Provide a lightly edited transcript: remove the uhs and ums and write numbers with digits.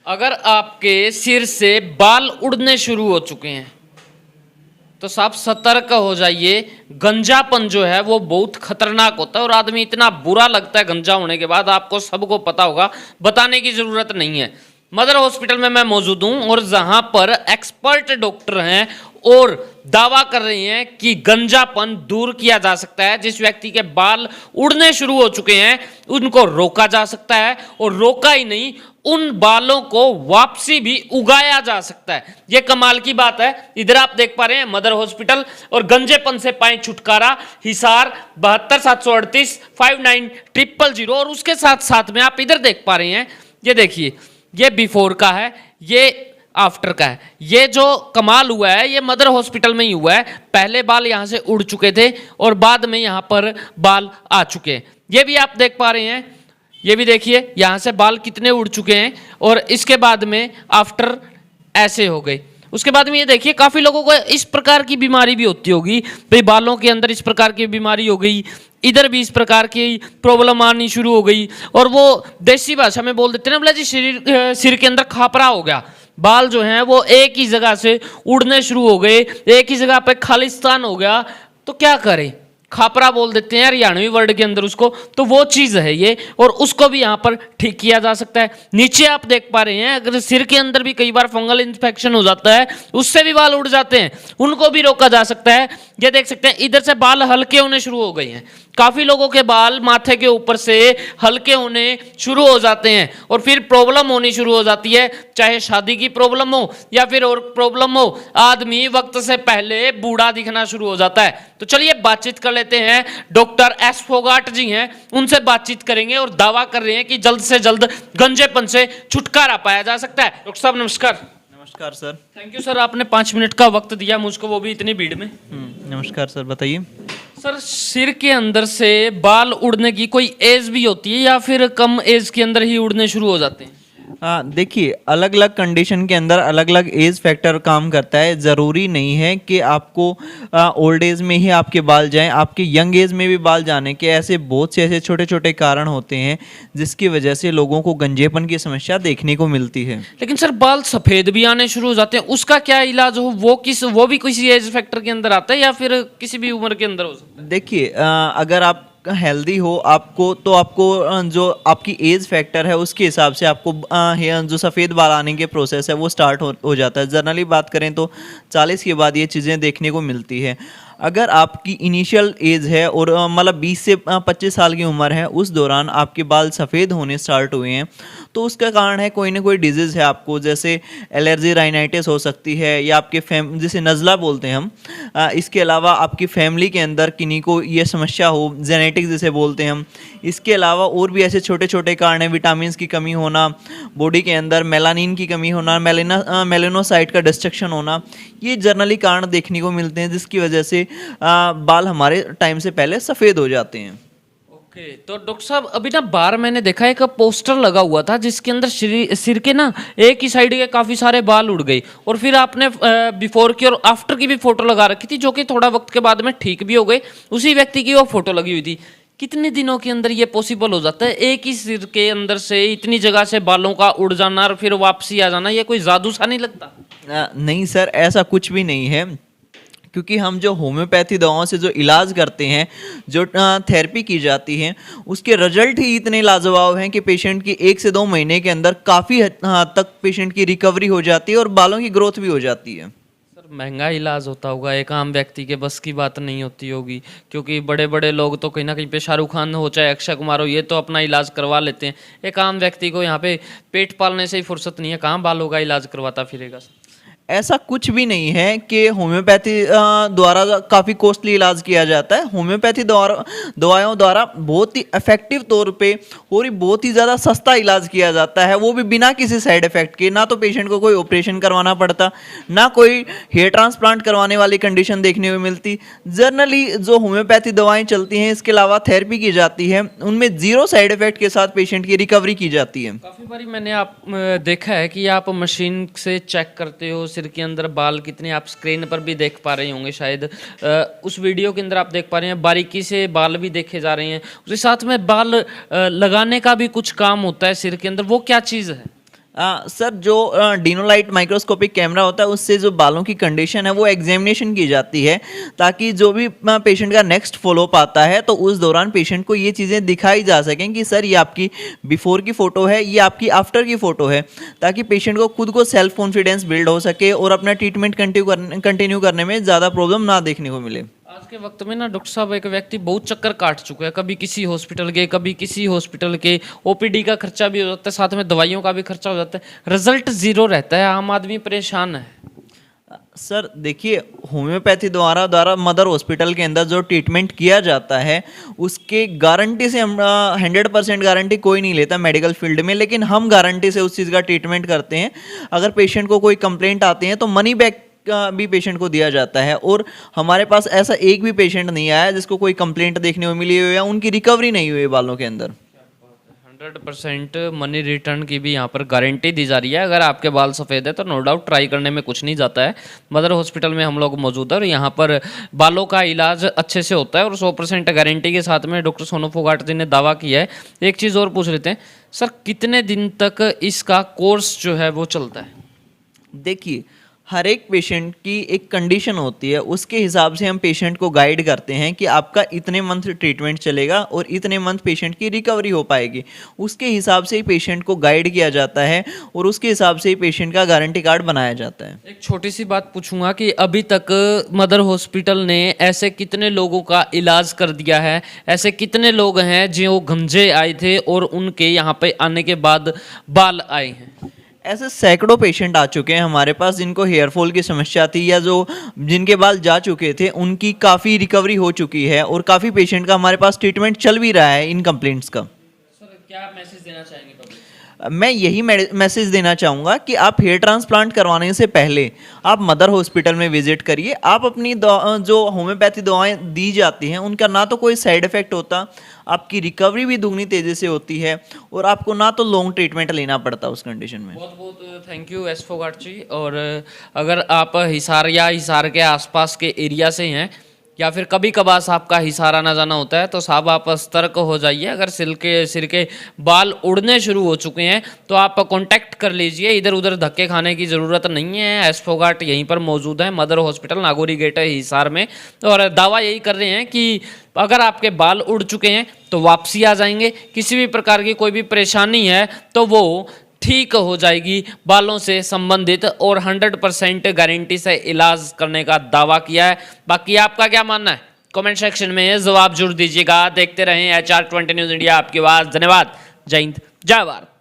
अगर आपके सिर से बाल उड़ने शुरू हो चुके हैं तो साहब सतर्क हो जाइए। गंजापन जो है वो बहुत खतरनाक होता है और आदमी इतना बुरा लगता है गंजा होने के बाद, आपको सबको पता होगा, बताने की जरूरत नहीं है। मदर हॉस्पिटल में मैं मौजूद हूं और जहां पर एक्सपर्ट डॉक्टर हैं और दावा कर रहे हैं कि गंजापन दूर किया जा सकता है। जिस व्यक्ति के बाल उड़ने शुरू हो चुके हैं उनको रोका जा सकता है, और रोका ही नहीं, उन बालों को वापसी भी उगाया जा सकता है। यह कमाल की बात है। इधर आप देख पा रहे हैं मदर हॉस्पिटल और गंजेपन से पाएं छुटकारा, हिसार 72 738 59 000। और उसके साथ साथ में आप इधर देख पा रहे हैं, ये देखिए, ये बिफोर का है, ये आफ्टर का है। ये जो कमाल हुआ है ये मदर हॉस्पिटल में ही हुआ है। पहले बाल यहां से उड़ चुके थे और बाद में यहां पर बाल आ चुके हैं। ये भी आप देख पा रहे हैं, ये भी देखिए यहां से बाल कितने उड़ चुके हैं और इसके बाद में आफ्टर ऐसे हो गए। उसके बाद में ये देखिए काफी लोगों को इस प्रकार की बीमारी भी होती होगी, भाई बालों के अंदर इस प्रकार की बीमारी हो गई, इधर भी इस प्रकार की प्रॉब्लम आनी शुरू हो गई। और वो देसी भाषा में बोल देते हैं ना, बोला जी सिर के अंदर खापरा हो गया। बाल जो हैं वो एक ही जगह से उड़ने शुरू हो गए, एक ही जगह पे खालिस्तान हो गया। तो क्या करें, खापरा बोल देते हैं हरियाणवी वर्ड के अंदर उसको। तो वो चीज है ये, और उसको भी यहाँ पर ठीक किया जा सकता है। नीचे आप देख पा रहे हैं, अगर सिर के अंदर भी कई बार फंगल इन्फेक्शन हो जाता है, उससे भी बाल उड़ जाते हैं, उनको भी रोका जा सकता है। ये देख सकते हैं इधर से बाल हल्के होने शुरू हो गए हैं। काफी लोगों के बाल माथे के ऊपर से हल्के होने शुरू हो जाते हैं और फिर प्रॉब्लम होनी शुरू हो जाती है, चाहे शादी की प्रॉब्लम हो या फिर और प्रॉब्लम हो। आदमी वक्त से पहले बूढ़ा दिखना शुरू हो जाता है। तो चलिए बातचीत कर लेते हैं, डॉक्टर एस फोगाट जी हैं, उनसे बातचीत करेंगे और दावा कर रहे हैं कि जल्द से जल्द गंजेपन से छुटकारा पाया जा सकता है। डॉक्टर साहब नमस्कार। नमस्कार सर। थैंक यू सर, आपने 5 मिनट का वक्त दिया मुझको, वो भी इतनी भीड़ में। नमस्कार सर, बताइए। सर सिर के अंदर से बाल उड़ने की कोई एज भी होती है या फिर कम एज के अंदर ही उड़ने शुरू हो जाते हैं? देखिए, अलग अलग कंडीशन के अंदर अलग अलग एज फैक्टर काम करता है। ज़रूरी नहीं है कि आपको ओल्ड एज में ही आपके बाल जाएं, आपके यंग एज में भी बाल जाने के ऐसे बहुत से ऐसे छोटे छोटे कारण होते हैं जिसकी वजह से लोगों को गंजेपन की समस्या देखने को मिलती है। लेकिन सर बाल सफ़ेद भी आने शुरू हो जाते हैं, उसका क्या इलाज हो? वो भी किसी एज फैक्टर के अंदर आता है या फिर किसी भी उम्र के अंदर हो सकता है? देखिए, अगर आप हेल्दी हो आपको तो आपको जो आपकी एज फैक्टर है उसके हिसाब से आपको जो सफ़ेद बाल आने के प्रोसेस है वो स्टार्ट हो जाता है। जनरली बात करें तो 40 के बाद ये चीज़ें देखने को मिलती है। अगर आपकी इनिशियल एज है और मतलब 20 से 25 साल की उम्र है, उस दौरान आपके बाल सफ़ेद होने स्टार्ट हुए हैं, तो उसका कारण है कोई ना कोई डिजीज़ है आपको, जैसे एलर्जी राइनाइटिस हो सकती है या आपके जिसे नज़ला बोलते हैं हम। इसके अलावा आपकी फैमिली के अंदर किन्हीं को ये समस्या हो, जेनेटिक्स जिसे बोलते हैं हम। इसके अलावा और भी ऐसे छोटे छोटे कारण हैं, विटामिन की कमी होना, बॉडी के अंदर मेलानिन की कमी होना, मेलेनोसाइट का डिस्ट्रक्शन होना, ये जनरली कारण देखने को मिलते हैं जिसकी वजह से बाल हमारे टाइम से पहले सफ़ेद हो जाते हैं। ओके, तो डॉक्टर साहब अभी ना बाहर मैंने देखा एक पोस्टर लगा हुआ था जिसके अंदर सिर के ना एक ही साइड के काफ़ी सारे बाल उड़ गए, और फिर आपने बिफोर की और आफ्टर की भी फोटो लगा रखी थी जो कि थोड़ा वक्त के बाद में ठीक भी हो गए। उसी व्यक्ति की वो फोटो लगी हुई थी। कितने दिनों के अंदर ये पॉसिबल हो जाता है, एक ही सिर के अंदर से इतनी जगह से बालों का उड़ जाना और फिर वापसी आ जाना? ये कोई जादू सा नहीं लगता? नहीं सर, ऐसा कुछ भी नहीं है, क्योंकि हम जो होम्योपैथी दवाओं से जो इलाज करते हैं, जो थेरेपी की जाती है, उसके रिजल्ट ही इतने लाजवाब हैं कि पेशेंट की 1 से 2 महीने के अंदर काफ़ी हद तक पेशेंट की रिकवरी हो जाती है और बालों की ग्रोथ भी हो जाती है। सर महंगा इलाज होता होगा, एक आम व्यक्ति के बस की बात नहीं होती होगी, क्योंकि बड़े बड़े लोग तो कहीं ना कहीं पे शाहरुख खान हो चाहे अक्षय कुमार हो, ये तो अपना इलाज करवा लेते हैं। एक आम व्यक्ति को यहाँ पे पेट पालने से ही फुर्सत नहीं है, कहाँ बालों का इलाज करवाता फिरेगा? ऐसा कुछ भी नहीं है कि होम्योपैथी द्वारा काफ़ी कॉस्टली इलाज किया जाता है। होम्योपैथी दवाइयों द्वारा बहुत ही इफेक्टिव तौर पे और बहुत ही ज़्यादा सस्ता इलाज किया जाता है, वो भी बिना किसी साइड इफ़ेक्ट के। ना तो पेशेंट को कोई ऑपरेशन करवाना पड़ता, ना कोई हेयर ट्रांसप्लांट करवाने वाली कंडीशन देखने को मिलती। जनरली जो होम्योपैथी दवाएँ चलती हैं, इसके अलावा थेरेपी की जाती है, उनमें ज़ीरो साइड इफ़ेक्ट के साथ पेशेंट की रिकवरी की जाती है। काफ़ी बारी मैंने देखा है कि आप मशीन से चेक करते हो सिर के अंदर बाल कितने, आप स्क्रीन पर भी देख पा रहे होंगे शायद, उस वीडियो के अंदर आप देख पा रहे हैं बारीकी से बाल भी देखे जा रहे हैं। उसके साथ में बाल लगाने का भी कुछ काम होता है सिर के अंदर, वो क्या चीज़ है? सर जो डिनोलाइट माइक्रोस्कोपिक कैमरा होता है उससे जो बालों की कंडीशन है वो एग्जामिनेशन की जाती है, ताकि जो भी पेशेंट का नेक्स्ट फॉलोअप आता है तो उस दौरान पेशेंट को ये चीज़ें दिखाई जा सकें कि सर ये आपकी बिफोर की फ़ोटो है, ये आपकी आफ्टर की फ़ोटो है, ताकि पेशेंट को खुद को सेल्फ कॉन्फिडेंस बिल्ड हो सके और अपना ट्रीटमेंट कंटिन्यू करने में ज़्यादा प्रॉब्लम ना देखने को मिले। आज के वक्त में ना डॉक्टर साहब एक व्यक्ति बहुत चक्कर काट चुका है, कभी किसी हॉस्पिटल के कभी किसी हॉस्पिटल के, ओपीडी का खर्चा भी हो जाता है, साथ में दवाइयों का भी खर्चा हो जाता है, रिजल्ट जीरो रहता है, आम आदमी परेशान है। सर देखिए, होम्योपैथी द्वारा मदर हॉस्पिटल के अंदर जो ट्रीटमेंट किया जाता है उसके गारंटी से हम 100% गारंटी कोई नहीं लेता मेडिकल फील्ड में, लेकिन हम गारंटी से उस चीज़ का ट्रीटमेंट करते हैं। अगर पेशेंट को कोई कंप्लेंट आती है तो मनी बैक भी पेशेंट को दिया जाता है, और हमारे पास ऐसा एक भी पेशेंट नहीं आया जिसको कोई कंप्लेंट देखने को मिली हो या उनकी रिकवरी नहीं हुई बालों के अंदर। 100% मनी रिटर्न की भी यहाँ पर गारंटी दी जा रही है। अगर आपके बाल सफ़ेद है तो नो डाउट ट्राई करने में कुछ नहीं जाता है। मदर हॉस्पिटल में हम लोग मौजूद है और यहाँ पर बालों का इलाज अच्छे से होता है और 100% गारंटी के साथ में डॉक्टर सोनू फोगाट जी ने दावा किया है। एक चीज़ और पूछ लेते हैं सर, कितने दिन तक इसका कोर्स जो है वो चलता है? देखिए, हर एक पेशेंट की एक कंडीशन होती है, उसके हिसाब से हम पेशेंट को गाइड करते हैं कि आपका इतने मंथ ट्रीटमेंट चलेगा और इतने मंथ पेशेंट की रिकवरी हो पाएगी। उसके हिसाब से ही पेशेंट को गाइड किया जाता है और उसके हिसाब से ही पेशेंट का गारंटी कार्ड बनाया जाता है। एक छोटी सी बात पूछूंगा कि अभी तक मदर हॉस्पिटल ने ऐसे कितने लोगों का इलाज कर दिया है? ऐसे कितने लोग हैं जो गंजे आए थे और उनके यहाँ पे आने के बाद बाल आए हैं? ऐसे सैकड़ों पेशेंट आ चुके हैं हमारे पास जिनको हेयरफॉल की समस्या थी या जो जिनके बाल जा चुके थे, उनकी काफ़ी रिकवरी हो चुकी है और काफ़ी पेशेंट का हमारे पास ट्रीटमेंट चल भी रहा है इन कंप्लेंट्स का। सर क्या मैसेज देना चाहेंगे पब्लिक? मैं यही मैसेज देना चाहूँगा कि आप हेयर ट्रांसप्लांट करवाने से पहले आप मदर हॉस्पिटल में विजिट करिए। आप अपनी जो होम्योपैथी दवाएं दी जाती हैं उनका ना तो कोई साइड इफ़ेक्ट होता, आपकी रिकवरी भी दुगनी तेज़ी से होती है और आपको ना तो लॉन्ग ट्रीटमेंट लेना पड़ता उस कंडीशन में। बहुत बहुत थैंक यू एस फोगाट जी। और अगर आप हिसार या हिसार के आसपास के एरिया से हैं या फिर कभी कभार आपका हिसार आना जाना होता है तो साहब आप सतर्क हो जाइए। अगर सिर के बाल उड़ने शुरू हो चुके हैं तो आप कांटेक्ट कर लीजिए, इधर उधर धक्के खाने की ज़रूरत नहीं है। एस फोगाट यहीं पर मौजूद है मदर हॉस्पिटल नागौरी गेट है हिसार में, और दावा यही कर रहे हैं कि अगर आपके बाल उड़ चुके हैं तो वापसी आ जाएंगे। किसी भी प्रकार की कोई भी परेशानी है तो वो ठीक हो जाएगी बालों से संबंधित, और 100% गारंटी से इलाज करने का दावा किया है। बाकी आपका क्या मानना है कमेंट सेक्शन में जवाब जरूर दीजिएगा। देखते रहें HR20 न्यूज़ इंडिया, आपकी आवाज़। धन्यवाद। जय हिंद, जय भारत।